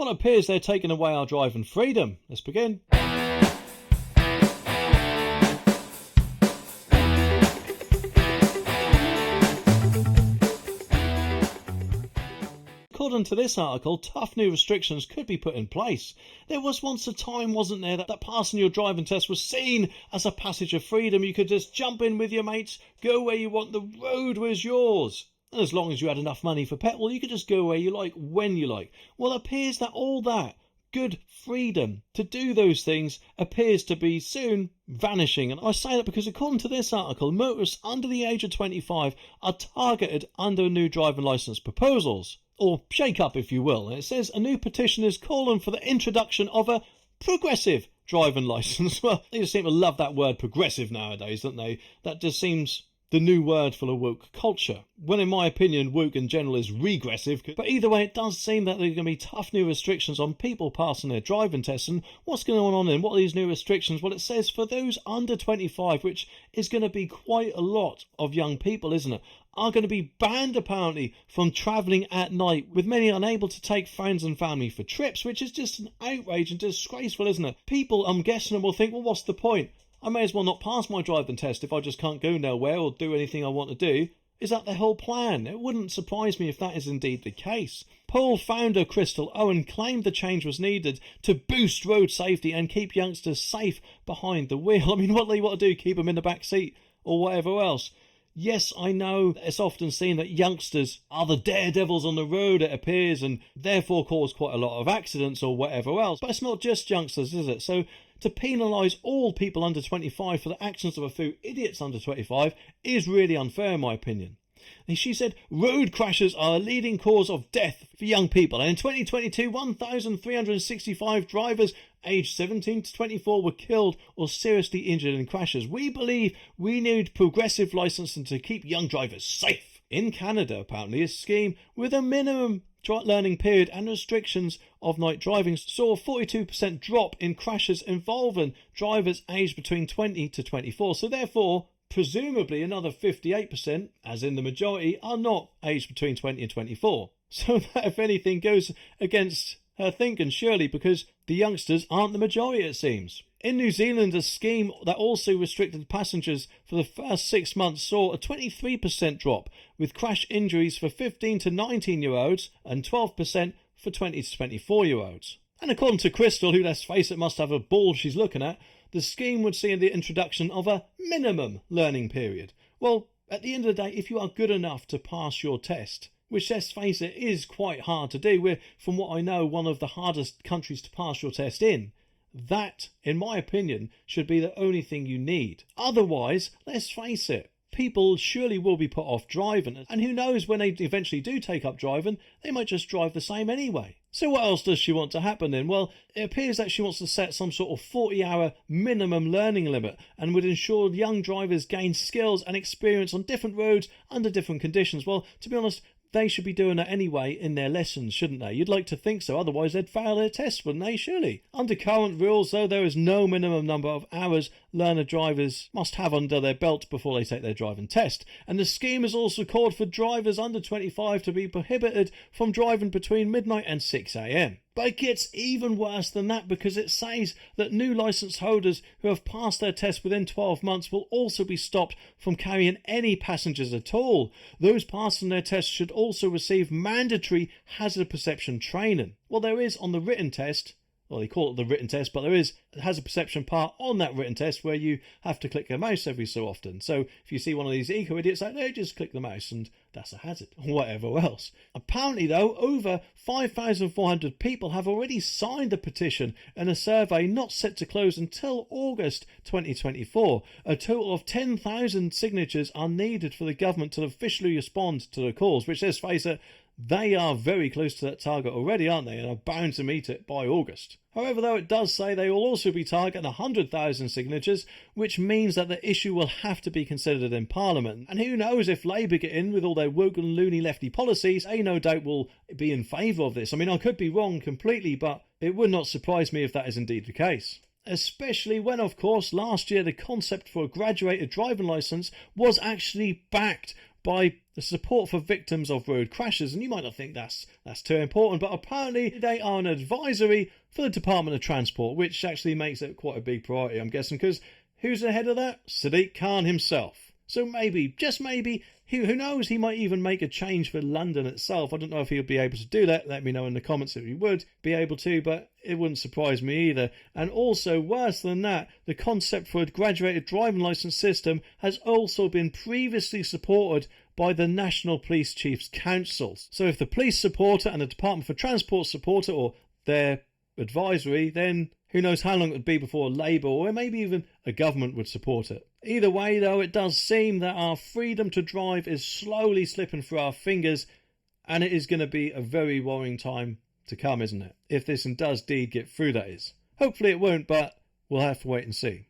Well, it appears they're taking away our driving freedom. Let's begin. According to this article, tough new restrictions could be put in place. There was once a time, wasn't there, that passing your driving test was seen as a passage of freedom. You could just jump in with your mates, go where you want, the road was yours. And as long as you had enough money for petrol, you could just go where you like, when you like. Well, it appears that all that good freedom to do those things appears to be soon vanishing. And I say that because according to this article, motorists under the age of 25 are targeted under new driving licence proposals, or shake up if you will. And it says a new petition is calling for the introduction of a progressive driving licence. Well, they just seem to love that word progressive nowadays, don't they? That just seems the new word for the woke culture, when in my opinion woke in general is regressive. But either way, it does seem that there are going to be tough new restrictions on people passing their driving tests. And what's going on then? What are these new restrictions? Well, it says for those under 25, which is going to be quite a lot of young people, isn't it, are going to be banned apparently from travelling at night, with many unable to take friends and family for trips, which is just an outrage and disgraceful, isn't it? People, I'm guessing, will think, well, what's the point? I may as well not pass my driving test if I just can't go nowhere or do anything I want to do. Is that the whole plan? It wouldn't surprise me if that is indeed the case. Poll founder Crystal Owen claimed the change was needed to boost road safety and keep youngsters safe behind the wheel. I mean, what do they want to do? Keep them in the back seat or whatever else? Yes, I know it's often seen that youngsters are the daredevils on the road, it appears, and therefore cause quite a lot of accidents or whatever else. But it's not just youngsters, is it? So to penalise all people under 25 for the actions of a few idiots under 25 is really unfair in my opinion. And she said road crashes are a leading cause of death for young people, and in 2022 1,365 drivers aged 17 to 24 were killed or seriously injured in crashes. We believe we need progressive licensing to keep young drivers safe. In Canada, apparently, a scheme with a minimum learning period and restrictions of night driving saw a 42% drop in crashes involving drivers aged between 20 to 24. So therefore, presumably another 58%, as in the majority, are not aged between 20 and 24. So that, if anything, goes against her thinking, surely, because the youngsters aren't the majority, it seems. In New Zealand, a scheme that also restricted passengers for the first 6 months saw a 23% drop, with crash injuries for 15 to 19-year-olds and 12% for 20 to 24-year-olds. And according to Crystal, who, let's face it, must have a ball she's looking at, the scheme would see the introduction of a minimum learning period. Well, at the end of the day, if you are good enough to pass your test, which, let's face it, is quite hard to do, we're, from what I know, one of the hardest countries to pass your test in, that, in my opinion, should be the only thing you need. Otherwise, let's face it, people surely will be put off driving, and who knows, when they eventually do take up driving, they might just drive the same anyway. So what else does she want to happen then? Well, it appears that she wants to set some sort of 40-hour minimum learning limit and would ensure young drivers gain skills and experience on different roads under different conditions. Well, to be honest, they should be doing that anyway in their lessons, shouldn't they? You'd like to think so, otherwise they'd fail their tests, wouldn't they, surely? Under current rules, though, there is no minimum number of hours learner drivers must have under their belt before they take their driving test. And the scheme has also called for drivers under 25 to be prohibited from driving between midnight and 6 a.m. But it gets even worse than that, because it says that new licence holders who have passed their test within 12 months will also be stopped from carrying any passengers at all. Those passing their test should also receive mandatory hazard perception training. Well, there is on the written test. Well, they call it the written test, but there is a hazard perception part on that written test where you have to click the mouse every so often. So if you see one of these eco-idiots out there, just click the mouse and that's a hazard, or whatever else. Apparently, though, over 5,400 people have already signed the petition in a survey not set to close until August 2024. A total of 10,000 signatures are needed for the government to officially respond to the calls, which, let's face it, they are very close to that target already, aren't they, and are bound to meet it by August. However, though, it does say they will also be targeting 100,000 signatures, which means that the issue will have to be considered in Parliament. And who knows, if Labour get in with all their woke and loony lefty policies, they no doubt will be in favour of this. I mean, I could be wrong completely, but it would not surprise me if that is indeed the case. Especially when, of course, last year the concept for a graduated driving licence was actually backed by the support for victims of road crashes, and you might not think that's too important, but apparently they are an advisory for the Department of Transport, which actually makes it quite a big priority, I'm guessing, because who's ahead of that? Sadiq Khan himself. So maybe, just maybe, who knows, he might even make a change for London itself. I don't know if he'll be able to do that. Let me know in the comments if he would be able to, but it wouldn't surprise me either. And also, worse than that, the concept for a graduated driving licence system has also been previously supported by the National Police Chiefs Council. So if the police support it and the Department for Transport support it, or their advisory, then who knows how long it would be before Labour or maybe even a government would support it. Either way, though, it does seem that our freedom to drive is slowly slipping through our fingers, and it is going to be a very worrying time to come, isn't it? If this does indeed get through, that is. Hopefully it won't, but we'll have to wait and see.